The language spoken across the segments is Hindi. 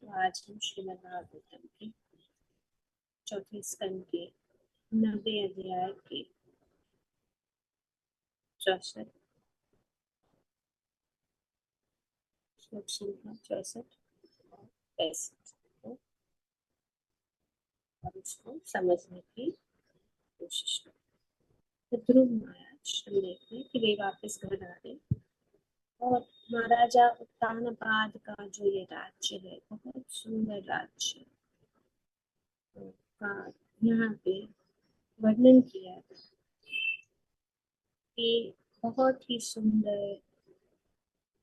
आज हम श्रीमद् भागवतम के चौथे स्कंद के 90 अध्याय के 64 श्लोक संख्या 64 और 65 को और उसको समझने की कोशिश करें। तो ध्रुव महाराज हम देखते हैं कि वे वापस घर आ गए और महाराजा उत्तानपाद का जो ये राज्य है बहुत सुंदर राज्य का यहाँ पे वर्णन किया है कि बहुत ही सुंदर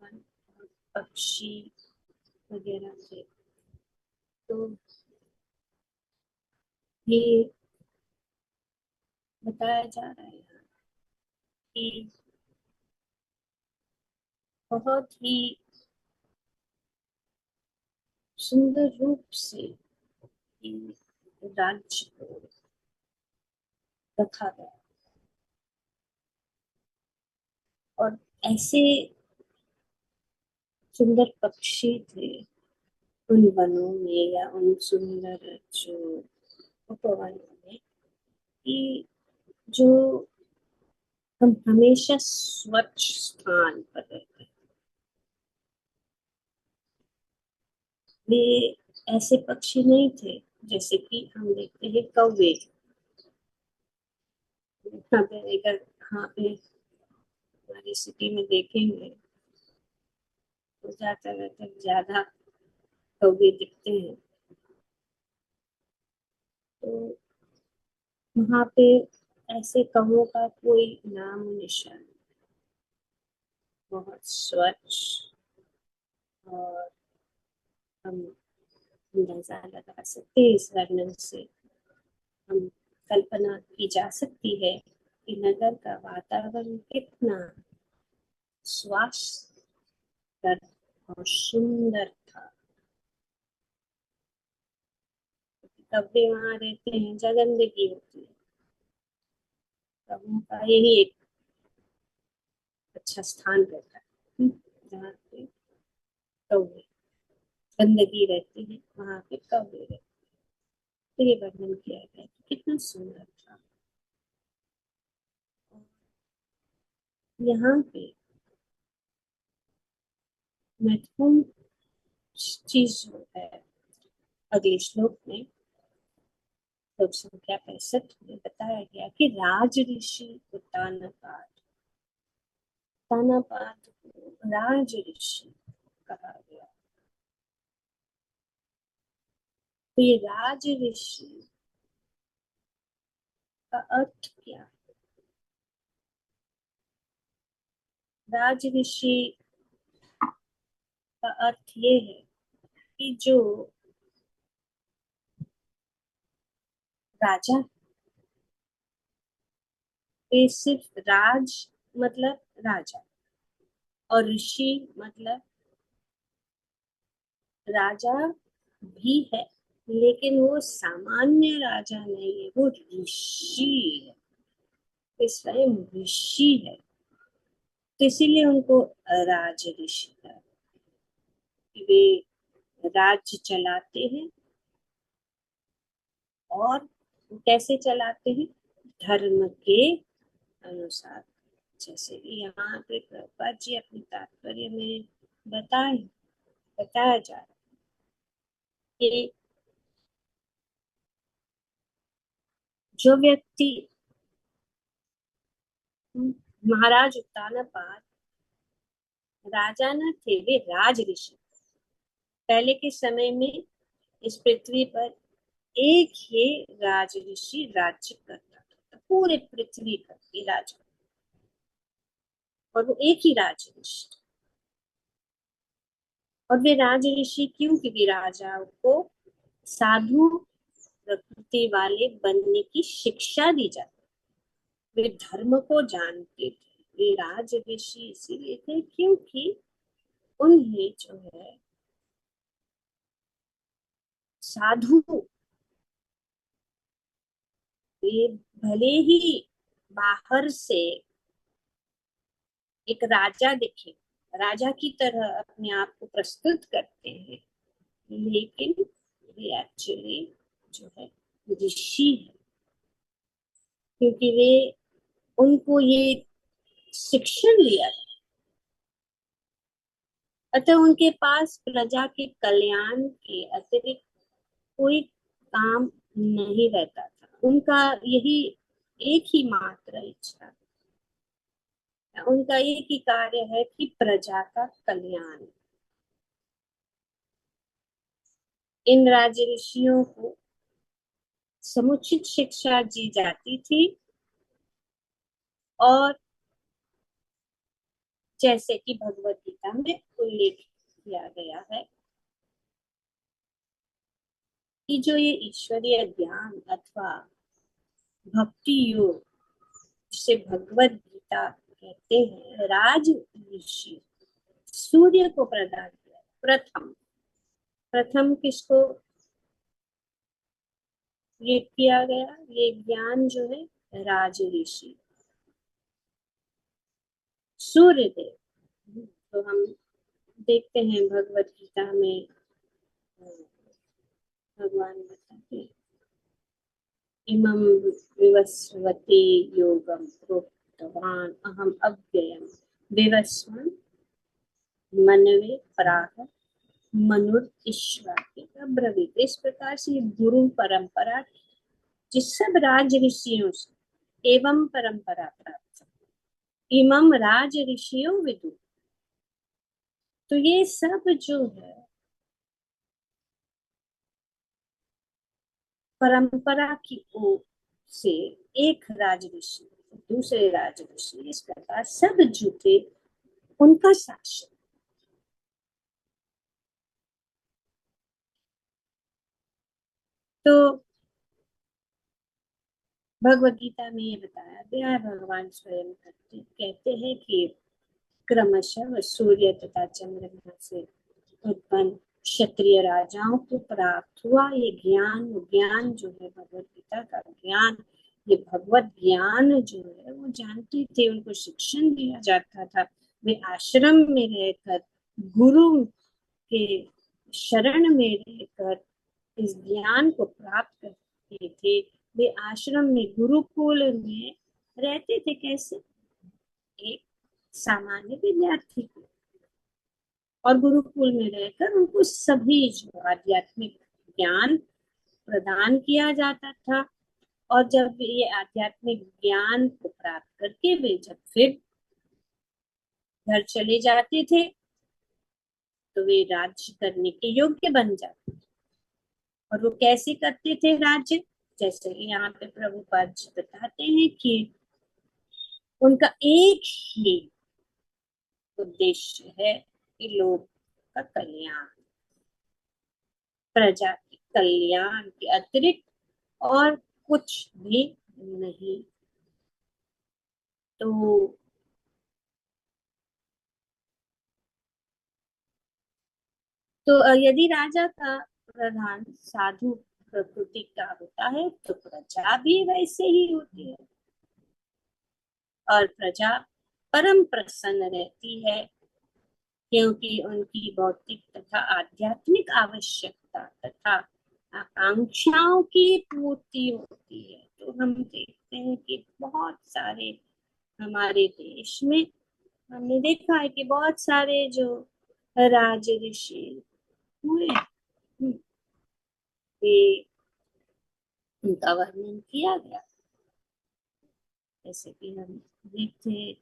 वन और पक्षी वगैरह थे। तो ये बताया जा रहा है यहाँ कि बहुत ही सुंदर रूप से ये राज्य को रखा गया और ऐसे सुंदर पक्षी थे उन वनों में या उन सुंदर जो उपवनों में कि जो हम हमेशा स्वच्छ स्थान पर रहते हैं। वे ऐसे पक्षी नहीं थे जैसे कि हम देखते हैं कौवे। अगर हाँ पे हमारी सिटी में देखेंगे तो ज्यादातर ज्यादा कौवे दिखते हैं। तो वहाँ पे ऐसे कौवों का कोई नाम निशान नहीं। बहुत स्वच्छ और हम अंदाजा लगा सकते हैं इस वर्णन से हम कल्पना की जा सकती है कि नगर का वातावरण कितना स्वास्थ्य और सुंदर था। कौवे वहां रहते हैं जहाँ गंदगी होती है, कौवों का यही एक अच्छा स्थान रहता है जहाँ पे कौवे गंदगी रहती है वहां पे कौवे रहते हैं। तो ये वर्णन किया गया कि कितना सुंदर था। यहाँ पे महत्वपूर्ण चीज जो है अगले श्लोक में श्लोक संख्या 65 में बताया गया कि राज ऋषि उत्तानपाद उत्तानपाद को राज ऋषि कहा गया। तो ये राज ऋषि का अर्थ क्या है? राज ऋषि का अर्थ ये है कि जो राजा पे सिर्फ राज मतलब राजा और ऋषि मतलब राजा भी है लेकिन वो सामान्य राजा नहीं है, वो ऋषि है। वे स्वयं ऋषि है तो इसीलिए उनको राज ऋषि कहा। वे राज्य चलाते हैं और कैसे चलाते हैं धर्म के अनुसार। जैसे कि यहाँ पे प्रभुपाद जी अपने तात्पर्य में बताया जा रहा है कि जो व्यक्ति महाराज उत्तानपाद राजा न थे, वे राज ऋषि। पहले के समय में इस पृथ्वी पर एक ही राज ऋषि राज्य करता था, पूरे पृथ्वी पर ही राजा और वो एक ही राज ऋषि। और वे राज ऋषि क्यों? क्योंकि राजाओं को साधु प्रकृति वाले बनने की शिक्षा दी जाती। वे धर्म को जानते थे। वे राज ऋषि इसीलिए थे क्योंकि उन्हें जो है साधु, वे भले ही बाहर से एक राजा दिखे, राजा की तरह अपने आप को प्रस्तुत करते हैं लेकिन वे एक्चुअली जो है ऋषि है, क्योंकि वे उनको ये शिक्षण लिया था। अतः उनके पास प्रजा के कल्याण के अतिरिक्त कोई काम नहीं रहता था। उनका यही एक ही मात्र इच्छा, उनका एक ही कार्य है कि प्रजा का कल्याण। इन राज ऋषियों को समुचित शिक्षा दी जाती थी, और जैसे कि भगवत गीता में उल्लेख किया गया है कि जो ये ईश्वरीय ज्ञान अथवा भक्ति योग, जिसे भगवत गीता कहते हैं, राज ऋषि सूर्य को प्रदान किया। प्रथम प्रथम किसको ये किया गया? ये ज्ञान जो है राज ऋषि सूर्य देव। तो हम देखते हैं भगवत गीता में भगवान बताते हैं, इमं विवस्वते योगम प्रोक्तवान अहम अव्ययम विवस्वन् मनवे प्राह मनुर ईश्वर के ब्रवीत। इस प्रकार से गुरु परंपरा जिस सब राज ऋषियों से एवं परंपरा प्राप्त, इमम राज ऋषियों विदु। तो ये सब जो है परंपरा की ओर से एक राज ऋषि दूसरे राज ऋषि, इस प्रकार सब जुटे उनका शासन। तो भगवत गीता में ये बताया गया है, भगवान स्वयं कहते हैं कि क्रमशः सूर्य तथा चंद्रमा से उत्पन्न क्षत्रिय राजाओं को प्राप्त हुआ ये ज्ञान। ज्ञान जो है भगवत गीता का ज्ञान, ये भगवत ज्ञान जो है वो जानते थे, उनको शिक्षण दिया जाता था। वे आश्रम में रहकर गुरु के शरण में रहकर इस ज्ञान को प्राप्त करते थे। वे आश्रम में गुरुकुल में रहते थे। कैसे? एक सामान्य विद्यार्थी को, और गुरुकुल में रहकर उनको सभी जो आध्यात्मिक ज्ञान प्रदान किया जाता था। और जब ये आध्यात्मिक ज्ञान को प्राप्त करके वे जब फिर घर चले जाते थे तो वे राज्य करने के योग्य बन जाते। और वो कैसे करते थे राज्य? जैसे यहाँ पे प्रभुपाद जी बताते हैं कि उनका एक ही उद्देश्य है कि लोग का कल्याण, प्रजा के कल्याण के अतिरिक्त और कुछ भी नहीं। तो यदि राजा का प्रधान साधु प्रकृति का होता है तो प्रजा भी वैसे ही होती है, और प्रजा परम प्रसन्न रहती है, क्योंकि उनकी भौतिक तथा आध्यात्मिक आवश्यकता तथा आकांक्षाओं की पूर्ति होती है। तो हम देखते हैं कि बहुत सारे हमारे देश में हमने देखा है कि बहुत सारे जो राज ऋषि हुए, वे उनका वर्णन किया गया। जैसे कि हम देखते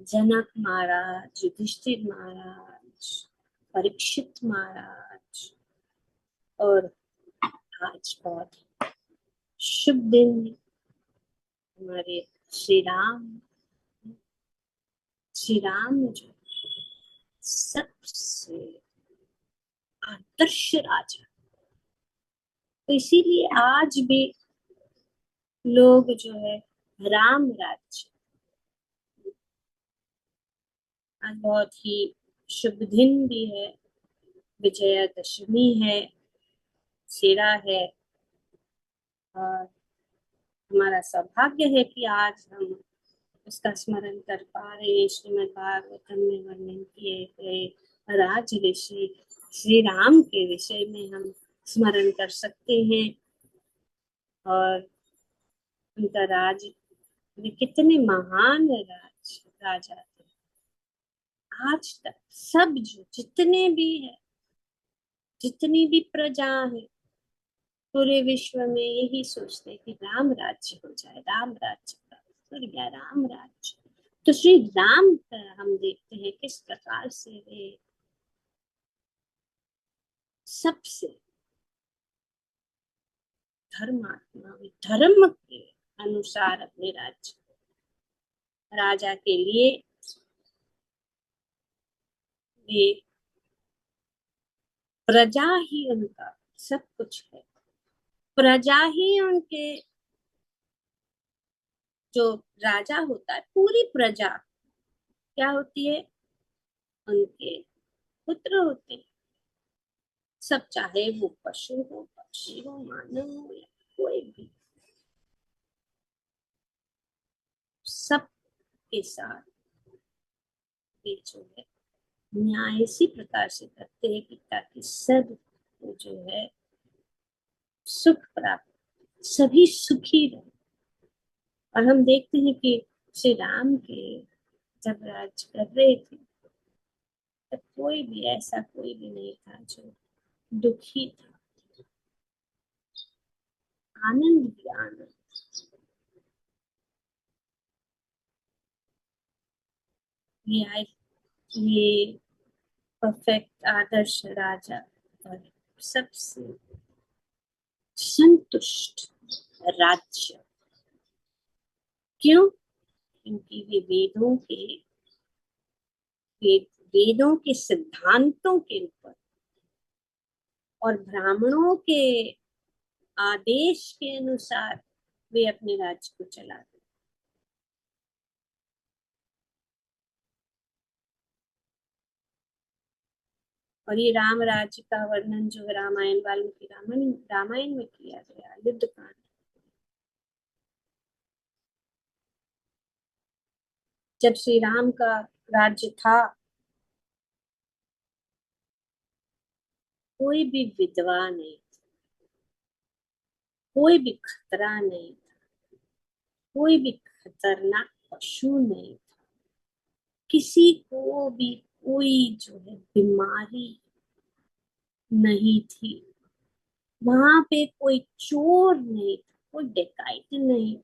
जनक महाराज, युधिष्ठिर महाराज, परीक्षित महाराज। और आज बहुत शुभ दिन है, हमारे श्री राम, श्री राम जो सबसे आदर्श राजा, तो इसीलिए आज भी लोग जो है राम राज्य, आज बहुत ही शुभ दिन भी है, विजयादशमी है, सेरा है। और हमारा सौभाग्य है कि आज हम उसका स्मरण कर पा रहे हैं। श्रीमद् भागवतम में वर्णन किए गए राज ऋषि श्री राम के विषय में हम स्मरण कर सकते हैं। और उनका राज, वे कितने महान राजा थे। आज तक सब जो जितने भी है, जितनी भी प्रजा है पूरे विश्व में, यही सोचते हैं कि राम राज्य हो जाए, राम राज्य प्राप्त हो गया, राम राज्य। तो श्री राम का हम देखते हैं किस प्रकार से वे सबसे धर्मात्मा, धर्म के अनुसार अपने राज्य, राजा के लिए वे, प्रजा ही उनका सब कुछ है। प्रजा ही उनके, जो राजा होता है, पूरी प्रजा क्या होती है, उनके पुत्र होते हैं। सब, चाहे वो पशु हो, पक्षी हो, मानव हो, या कोई भी, सब के साथ ये जो है न्याय इसी प्रकार से करते हैं कि ताकि सब को जो है सुख प्राप्त, सभी सुखी रहे। और हम देखते हैं कि श्री राम के जब राज कर रहे थे, तब कोई भी ऐसा कोई भी नहीं था जो दुखी था। आनंद ही आनंद। ये परफेक्ट आदर्श राजा और सबसे संतुष्ट राज्य। क्यों? क्योंकि वे वेदों के सिद्धांतों के ऊपर और ब्राह्मणों के आदेश के अनुसार वे अपने राज्य को चलाते। और ये राम राज्य का वर्णन जो रामायण, वाल्मीकि रामायण में किया गया, युद्ध कांड। जब श्री राम का राज्य था, कोई भी विधवा नहीं, कोई भी खतरा नहीं, कोई भी खतरनाक पशु नहीं, किसी को भी कोई जो है बीमारी नहीं थी। वहां पे कोई चोर नहीं था, कोई डकैत नहीं,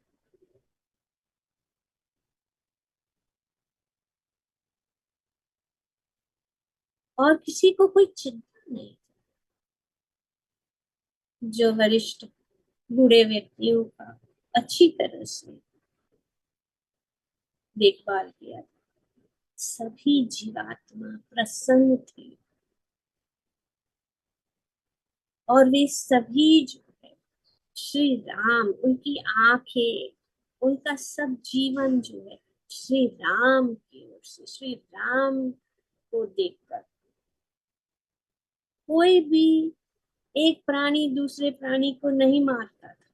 और किसी को कोई चिंता नहीं। जो वरिष्ठ बूढ़े व्यक्तियों का अच्छी तरह से देखभाल किया, सभी जीवात्मा प्रसन्न थी। और वे सभी जो है श्री राम, उनकी आंखें, उनका सब जीवन जो है श्री राम की ओर से, श्री राम को देखकर। कोई भी एक प्राणी दूसरे प्राणी को नहीं मारता था।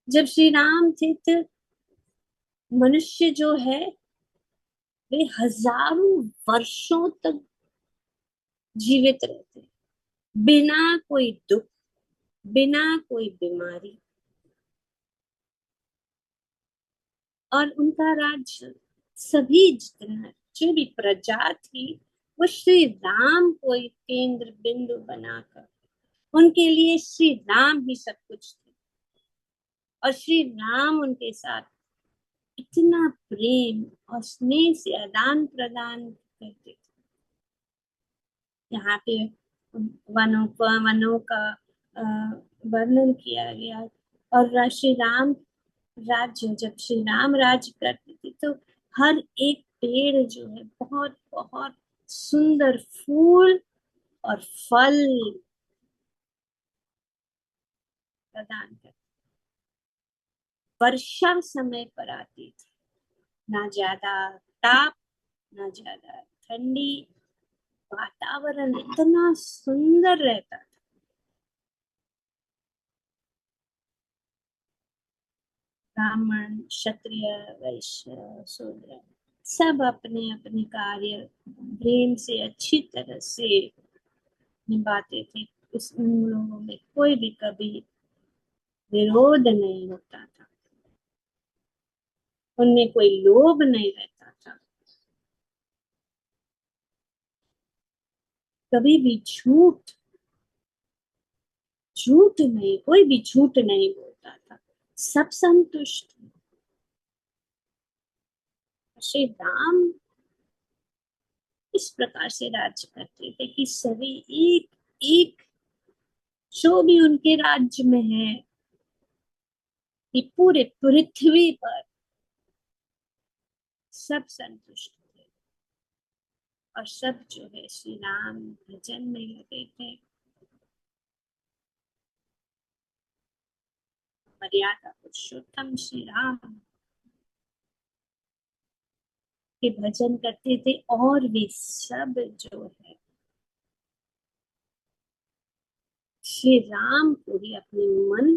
जब श्री राम थे तो मनुष्य जो है वे हजारों वर्षों तक जीवित रहते, बिना कोई दुख, बिना कोई बीमारी। और उनका राज्य, सभी जितना जो भी प्रजा थी, वो श्री राम को एक केंद्र बिंदु बनाकर, उनके लिए श्री राम ही सब कुछ थे। और श्री राम उनके साथ इतना प्रेम और स्नेह से आदान प्रदान करते थे। यहाँ पे वनों का वर्णन किया गया। और श्री राम राज्य, जब श्री राम राज्य करते थे तो हर एक पेड़ जो है बहुत बहुत सुंदर फूल और फल प्रदान करते। वर्षा समय पर आती थी, ना ज्यादा ताप, ना ज्यादा ठंडी, वातावरण इतना सुंदर रहता था। ब्राह्मण, क्षत्रिय, वैश्य, शूद्र सब अपने अपने कार्य प्रेम से अच्छी तरह से निभाते थे। उन लोगों में कोई भी कभी विरोध नहीं होता था, उनमें कोई लोभ नहीं रहता था, कभी भी झूठ झूठ नहीं, कोई भी झूठ नहीं बोलता था, सब संतुष्ट। श्री राम इस प्रकार से राज्य करते थे कि सभी एक एक जो भी उनके राज्य में है, कि पूरे पृथ्वी पर सब संतुष्ट थे और सब जो है श्री राम भजन में लगे थे। मर्यादा पुरुषोत्तम श्री राम के भजन करते थे और भी सब जो है श्री राम को ही अपने मन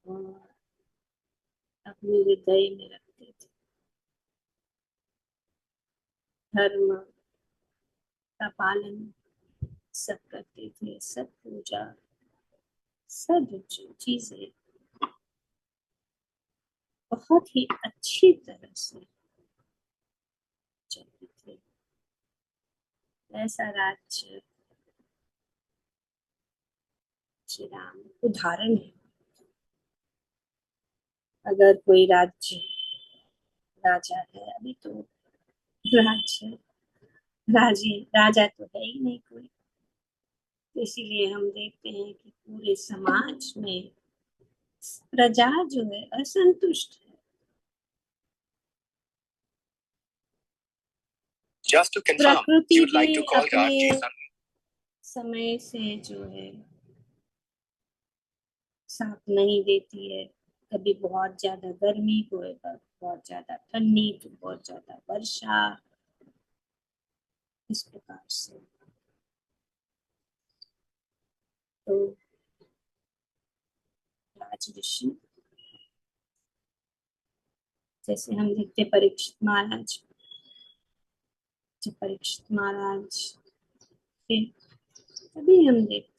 और अपने हृदय में रखते थे। धर्म का पालन सब करते थे, सब पूजा, सब जो चीजें बहुत ही अच्छी तरह से चलती थी। ऐसा राज्य श्री राम उदाहरण है। अगर कोई राज्य राजा है, अभी तो राज्य राजा तो है ही नहीं कोई, तो इसीलिए हम देखते हैं कि पूरे समाज में प्रजा जो है असंतुष्ट है। प्रकृति भी अपने समय से जो है साथ नहीं देती है, कभी बहुत ज्यादा गर्मी तो बहुत ज्यादा ठंडी तो बहुत ज्यादा वर्षा, इस प्रकार से। तो राज ऋषि जैसे हम देखते परीक्षित महाराज, जब परीक्षित महाराज थे तभी हम देखते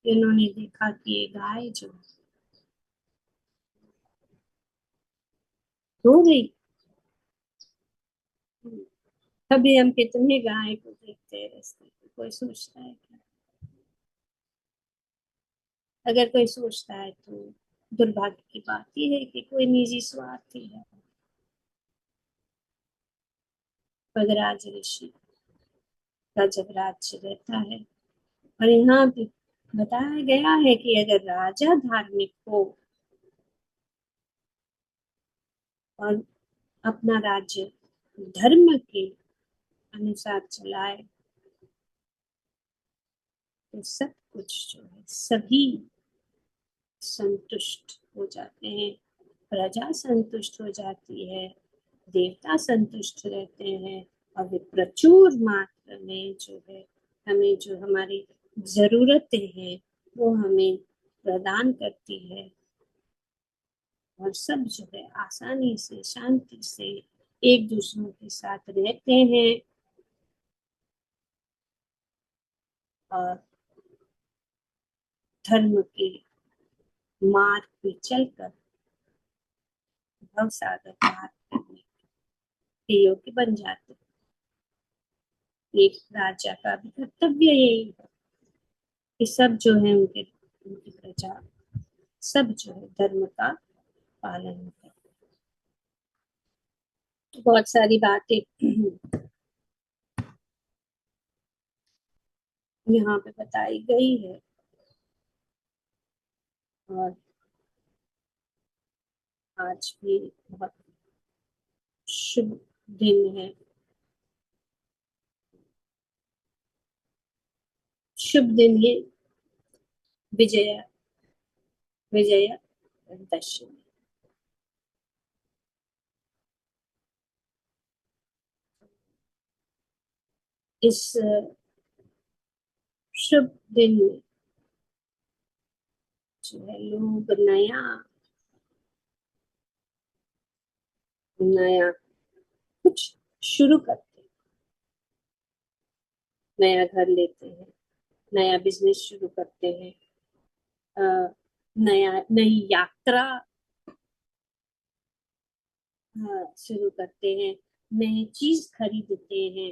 इन्होंने देखा कि ये गाय जो रो गई। तभी हम कितने गाय को देखते हैं रास्ते पे, कोई सोचता है क्या? अगर कोई सोचता है तो दुर्भाग्य की बात यह है कि कोई निजी स्वार्थी है। भगराज ऋषि का जब राज्य रहता है, और यहाँ पे बताया गया है कि अगर राजा धार्मिक हो और अपना राज्य धर्म के अनुसार चलाए तो सब कुछ जो है सभी संतुष्ट हो जाते हैं, प्रजा संतुष्ट हो जाती है, देवता संतुष्ट रहते हैं, और वे प्रचुर मात्रा में जो है हमें जो हमारी जरूरतें हैं वो हमें प्रदान करती है, और सब जो है आसानी से शांति से एक दूसरों के साथ रहते हैं और धर्म के मार्ग पे चलकर भव सागर पार करने के योग्य बन जाते हैं। एक राजा का भी कर्तव्य यही है कि सब जो है उनकी प्रजा सब जो है धर्म का पालन करे। तो बहुत सारी बातें यहाँ पे बताई गई है, और आज भी बहुत शुभ दिन है, शुभ दिन है विजया विजया दशमी। इस शुभ दिन में जो है लोग नया नया शुरू करते हैं, नया घर लेते हैं, नया बिजनेस शुरू करते हैं, नया नई यात्रा शुरू करते हैं, नई चीज खरीदते हैं,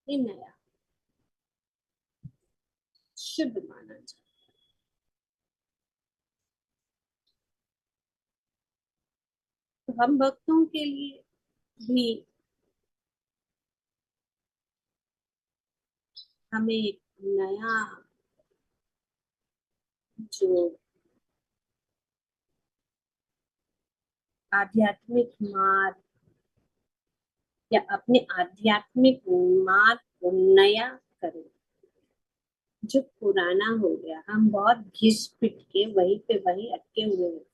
ये नया शुभ माना जाता है। तो हम भक्तों के लिए भी हमें एक नया जो आध्यात्मिक मार्ग या अपने आध्यात्मिक मार्ग को नया करें। जो पुराना हो गया, हम बहुत घिस पिट के वहीं पे वहीं अटके हुए हैं।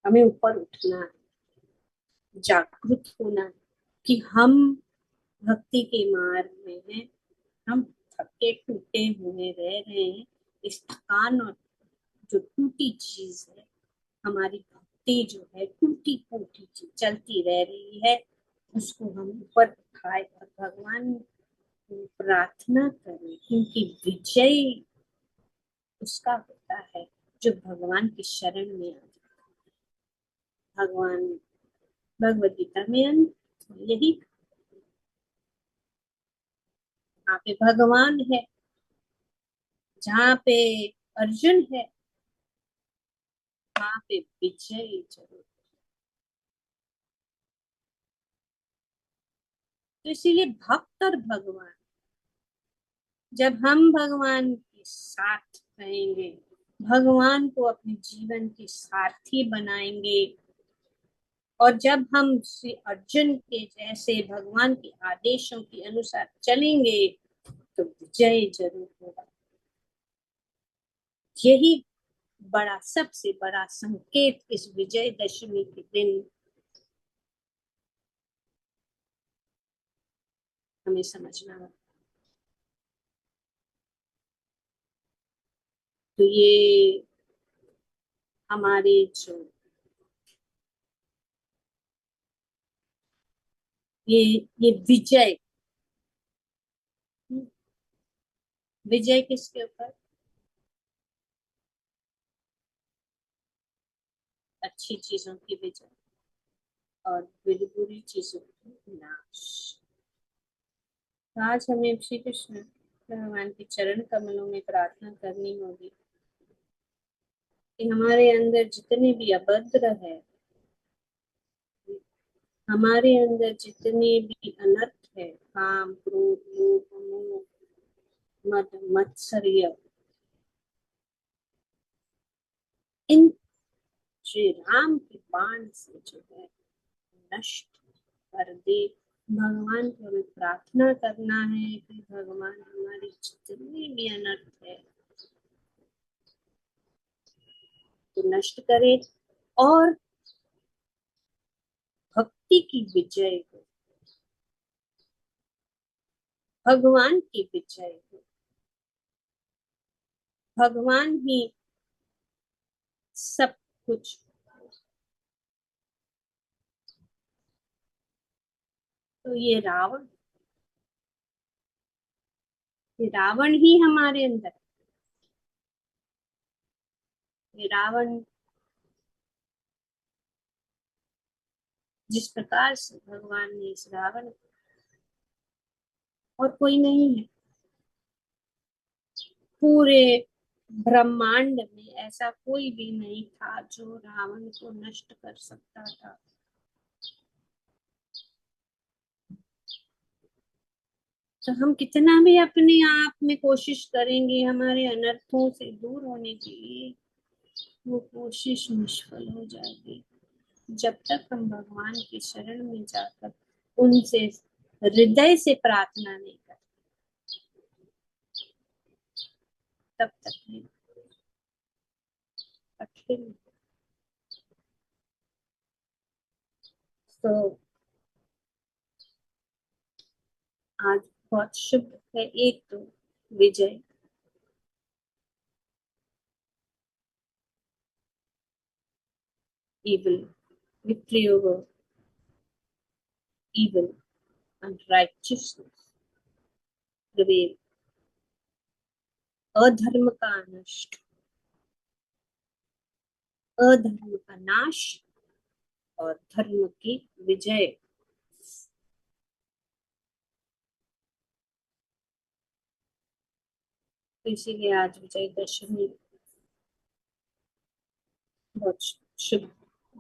हमें ऊपर उठना है, जागृत होना है कि हम भक्ति के मार्ग में हैं। हम थके टूटे हुए रह रहे हैं। इस थकान और जो टूटी चीज है, हमारी भक्ति जो है टूटी फूटी चीज चलती रह रही है, उसको हम ऊपर उठाए और भगवान को प्रार्थना करें, क्योंकि विजय उसका होता है जो भगवान की शरण में आ जाता है। भगवान भगवद गीता में यही, यहाँ पे भगवान है, जहाँ पे अर्जुन है, वहां पे विजय जरूर। तो इसीलिए भक्त और भगवान, जब हम भगवान के साथ रहेंगे, भगवान को अपने जीवन के सारथी बनाएंगे, और जब हम श्री अर्जुन के जैसे भगवान के आदेशों के अनुसार चलेंगे, तो विजय जरूर होगा। यही बड़ा, सबसे बड़ा संकेत इस विजयदशमी के दिन हमें समझना है। तो ये हमारे जो ये विजय, विजय किसके ऊपर? अच्छी चीजों की विजय और बुरी बुरी चीजों की नाश। तो आज हमें श्री कृष्ण भगवान के चरण कमलों में प्रार्थना करनी होगी कि हमारे अंदर जितने भी अभद्र है, हमारे अंदर जितने भी अनर्थ है, काम क्रोध लोभ मोह मद मत्सर्य, इन श्री राम के बाण से जो है नष्ट कर दे। भगवान को हमें प्रार्थना करना है कि भगवान हमारी जितनी भी अनर्थ है तो नष्ट करे, और भक्ति की विजय हो, भगवान की विजय हो। भगवान ही सब कुछ। तो ये रावण ही हमारे अंदर, ये रावण जिस प्रकार से भगवान ने इस रावण, और कोई नहीं है पूरे ब्रह्मांड में, ऐसा कोई भी नहीं था जो रावण को नष्ट कर सकता था। तो हम कितना भी अपने आप में कोशिश करेंगे हमारे अनर्थों से दूर होने के लिए, वो कोशिश निष्फल हो जाएगी। जब तक हम भगवान की शरण में जाकर उनसे हृदय से प्रार्थना नहीं करते, तब तक ये कठिन। तो आज बहुत शुभ है, एक तो विजय, evil, victory over evil and righteousness prevail. अधर्म का नष्ट, अधर्म का नाश और धर्म की विजय। इसीलिए आज विजयदशमी बहुत शुभ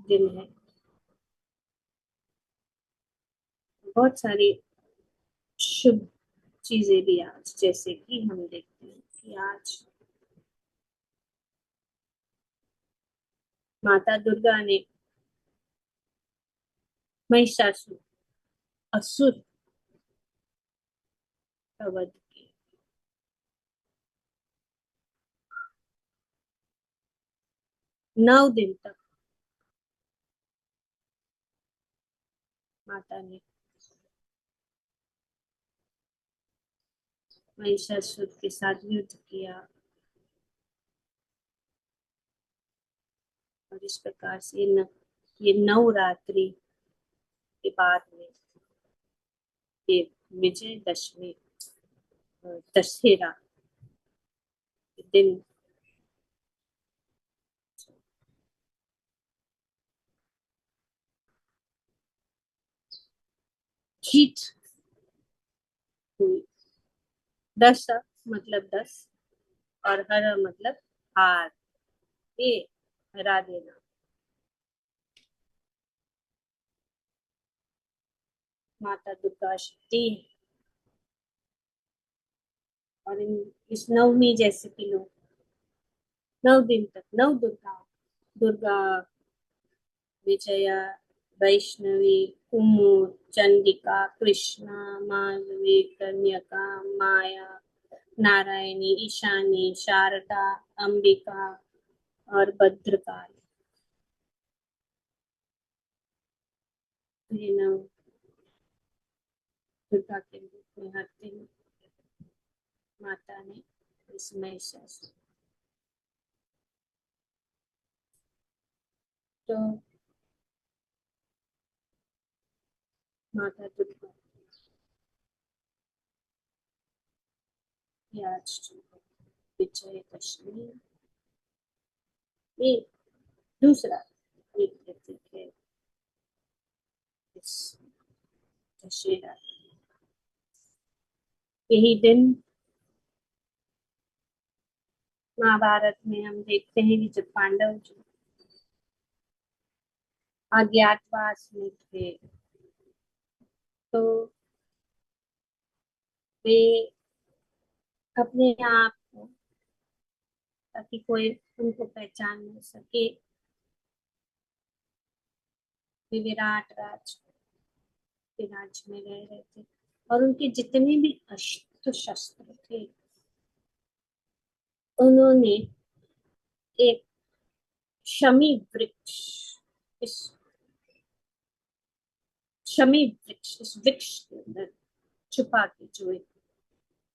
दिन है। बहुत सारी शुभ चीजें भी आज, जैसे कि हम देखते हैं कि आज माता दुर्गा ने महिषासुर असुर का वध किया। 9 दिन तक माता ने महिषासुर के साथ युद्ध किया और इस प्रकार से ये नवरात्रि के बाद में ये विजयदशमी, दशहरा के दिन जीत हुई। दश मतलब 10 और हर मतलब हार, ये हरा देना। माता दुर्गा शक्ति है। और इस नवमी जैसे कि लोग 9 दिन तक 9 दुर्गा, दुर्गा, विजया, वैष्णवी, कुमुद, चंडिका, कृष्णा, माधवी, कन्यका, माया, नारायणी, ईशानी, शारदा, अंबिका और भद्रकाली। ये नव दुर्गा के रूप में हर दिन माता ने इस महिषासुर, तो माता दुर्गा की आज विजयदशमी में दूसरा एक प्रतीक है इस दशहरा। यही दिन महाभारत में हम देखते हैं कि जब पांडव जो अज्ञातवास में थे, तो वे अपने आप को, ताकि कोई उनको पहचान न सके, वे विराट राज के राज्य में रह रहे थे और उनके जितने भी अस्त्र शस्त्र थे, उन्होंने एक शमी वृक्ष, इस शमी वृक्ष, इस वृक्ष के अंदर छुपा के, जो एक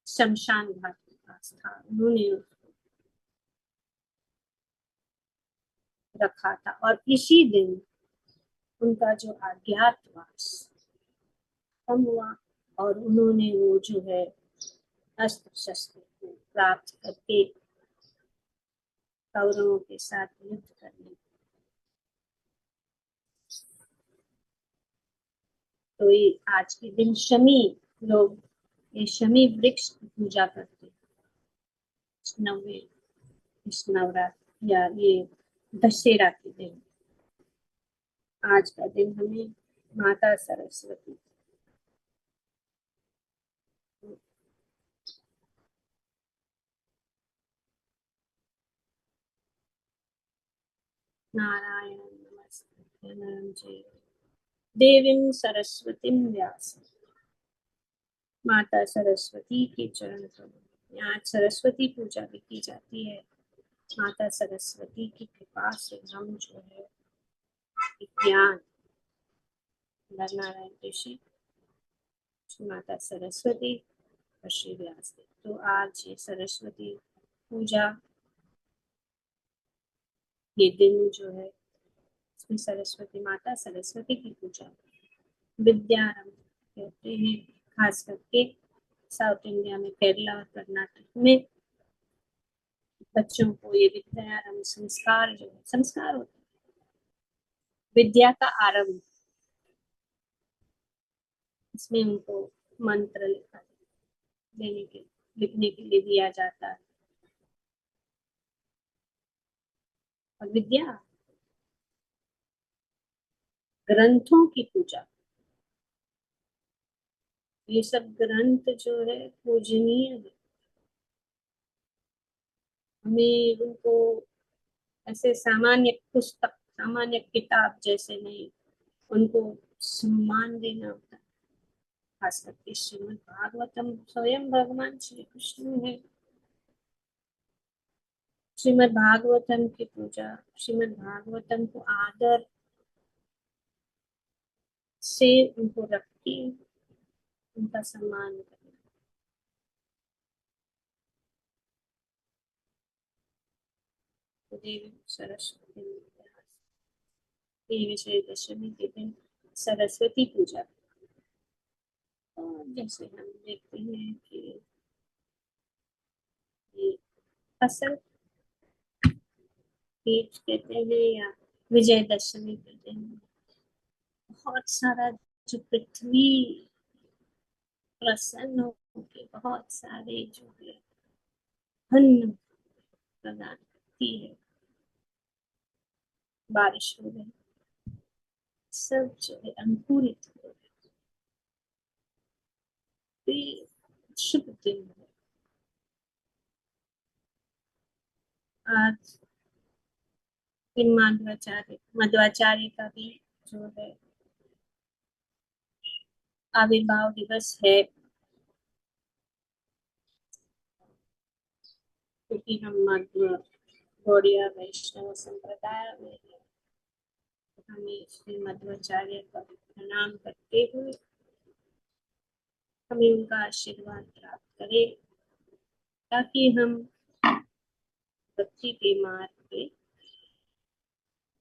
शमशान घाट के पास था, उन्होंने उसको रखा था। और इसी दिन उनका जो अज्ञातवास खत्म हुआ और उन्होंने वो जो है अस्त्र शस्त्र को प्राप्त करके कौरवों के साथ युद्ध करने। तो ये आज के दिन शमी, लोग ये शमी वृक्ष की पूजा करते हैं इस नवरात्र या ये दशहरा के दिन। आज का दिन हमें माता सरस्वती, नारायण नमस्ते नरं चैव देवीं सरस्वतीं व्यासं, माता सरस्वती के चरण कमल। आज सरस्वती पूजा भी की जाती है। माता सरस्वती की कृपा से हम जो है ज्ञान, नर नारायण ऋषि, माता सरस्वती और श्री व्यास देव। तो आज ये सरस्वती पूजा, ये दिन जो है इसमें सरस्वती माता सरस्वती की पूजा, विद्यारंभ कहते हैं। खास करके साउथ इंडिया में केरला और कर्नाटक में बच्चों को ये विद्यारंभ संस्कार जो है, संस्कार होता है, विद्या का आरंभ। इसमें उनको मंत्र देने के लिखने के लिए दिया जाता है। और विद्या ग्रंथों की पूजा, ये सब ग्रंथ जो है पूजनीय है। हमें उनको ऐसे सामान्य पुस्तक, सामान्य किताब जैसे नहीं, उनको सम्मान देना होता है। खास करके श्रीमद् भागवतम स्वयं भगवान श्री कृष्ण है। श्रीमद् भागवतम की पूजा, श्रीमद् भागवतम को आदर से उनको रख के उनका सम्मान करना। तो देवी सरस्वती विजयदशमी के दिन सरस्वती पूजा। और जैसे हम देखते हैं कि ये फसल तीज कहते हैं या विजयदशमी कहते हैं, बहुत सारा जो पृथ्वी प्रसन्न होकर बहुत सारे जो है अन्न प्रदान करती है, बारिश हो गई, सब जो है अंकुरित हो गए। तो ये शुभ दिन है। आज इन मध्वाचार्य का भी जो है आविर्भाव दिवस है, क्योंकि हम मध्व गौड़िया वैष्णव संप्रदाय में हैं। हमें श्री मध्वाचार्य का प्रणाम करते हुए हमें उनका आशीर्वाद प्राप्त करें, ताकि हम भक्ति के मार्ग पे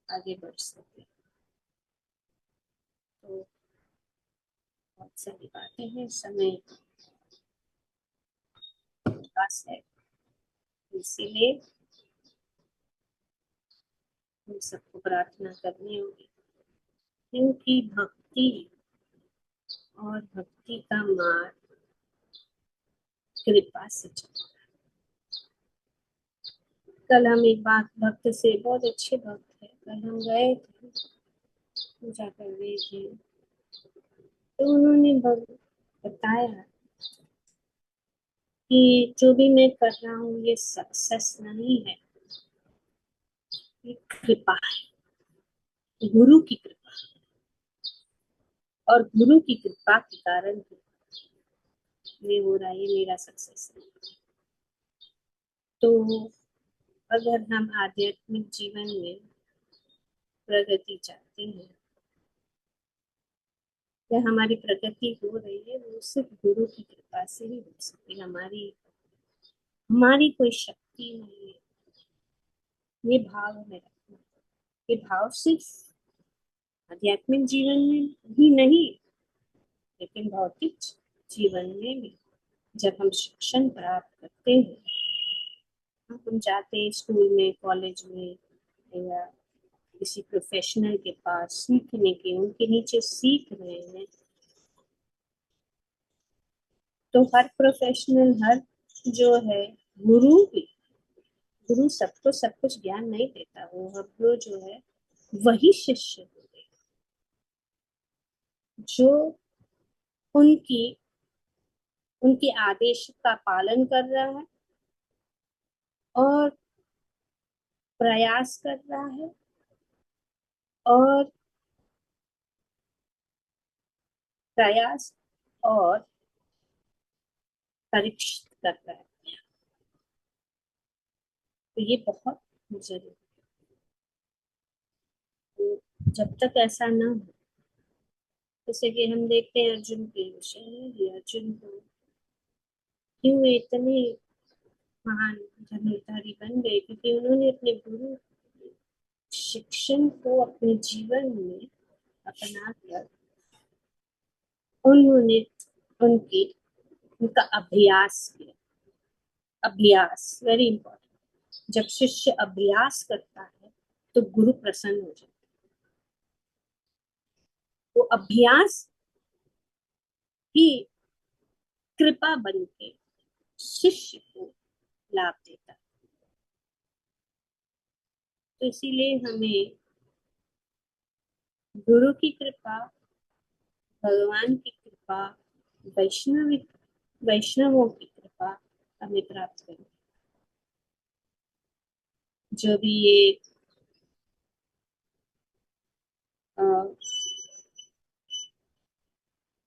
आगे बढ़ सके। तो बहुत सारी बातें हैं, समय पास है, इसीलिए हम सबको प्रार्थना करनी होगी, क्योंकि भक्ति और भक्ति का मार्ग कृपा से चलता है। कल हम एक बात भक्त से, बहुत अच्छे भक्त है, कल हम गए थे पूजा कर रहे थे, तो उन्होंने बताया कि जो भी मैं कर रहा हूँ ये सक्सेस नहीं है, ये कृपा है, गुरु की कृपा, और गुरु की कृपा के कारण ये हो रहा है, ये मेरा सक्सेस नहीं। तो अगर हम आध्यात्मिक जीवन में प्रगति चाहते हैं या हमारी प्रगति हो रही है, वो सिर्फ गुरु की कृपा से ही हो सकती है। हमारी हमारी कोई शक्ति नहीं है। ये भाव में रखना, ये भाव सिर्फ आध्यात्मिक जीवन में ही नहीं, लेकिन भौतिक जीवन में भी। जब हम शिक्षण प्राप्त करते हैं, हम जाते हैं स्कूल में, कॉलेज में या किसी प्रोफेशनल के पास सीखने के, उनके नीचे सीख रहे हैं, तो हर प्रोफेशनल, हर जो है गुरु भी, गुरु सबको सब कुछ ज्ञान नहीं देता, वो जो है वही शिष्य होते जो उनकी उनके आदेश का पालन कर रहा है और प्रयास कर रहा है और प्रयास और परीक्षित कर रहा है। तो ये बहुत जरूरी है। तो जब तक ऐसा ना हो, जैसे कि हम देखते हैं अर्जुन के विषय में, ये अर्जुन को क्यों इतने महान धनुर्धारी बन गए, क्योंकि उन्होंने अपने गुरु शिक्षण को अपने जीवन में अपना कर उन्होंने उनकी उनका अभ्यास किया। अभ्यास वेरी इंपॉर्टेंट। जब शिष्य अभ्यास करता है तो गुरु प्रसन्न हो जाता है। वो अभ्यास ही कृपा बन के शिष्य को लाभ देता है। तो इसीलिए हमें गुरु की कृपा, भगवान की कृपा, वैष्णवों की कृपा हमें प्राप्त करनी। जो भी ये अ,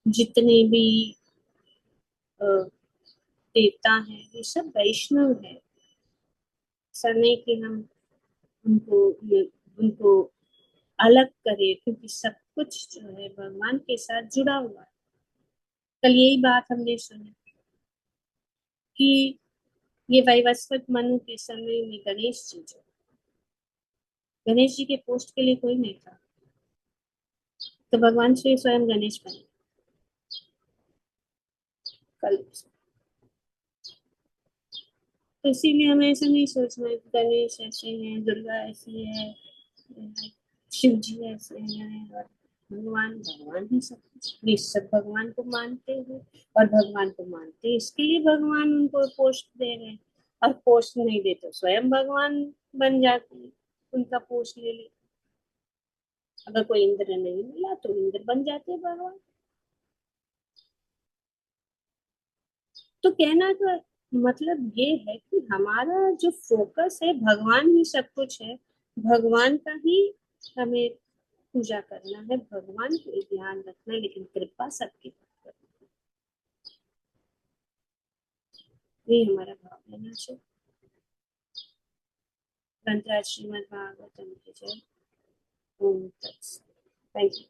जितने भी अ, देवता हैं ये सब वैष्णव है। ऐसा नहीं कि हम उनको उनको अलग करें, क्योंकि सब कुछ जो है भगवान के साथ जुड़ा हुआ है। कल यही बात हमने सुनी कि ये वैवस्वत मनु के समय में गणेश जी के पोस्ट के लिए कोई नहीं था, तो भगवान श्री स्वयं गणेश बने। कल तो इसीलिए हमें ऐसा नहीं सोचना है कि गणेश ऐसे हैं, दुर्गा ऐसी है, शिव जी ऐसे हैं, और भगवान भगवान ही सब कुछ। ये सब भगवान को मानते हैं, और भगवान को मानते हैं इसके लिए भगवान उनको पोस्ट दे रहे हैं। और पोस्ट नहीं दे तो स्वयं भगवान बन जाते हैं, उनका पोस्ट ले ले। अगर कोई इंद्र नहीं मिला तो इंद्र बन जाते हैं भगवान। तो कहना का मतलब ये है कि हमारा जो फोकस है भगवान ही सब कुछ है, भगवान का ही हमें पूजा करना है, भगवान को ध्यान रखना है, लेकिन कृपा सबके साथ करनी है। ये हमारा भाव लेना चाहिए। ग्रंथराज श्रीमद् भागवतम की जय। ओम तत्सत। Thank you.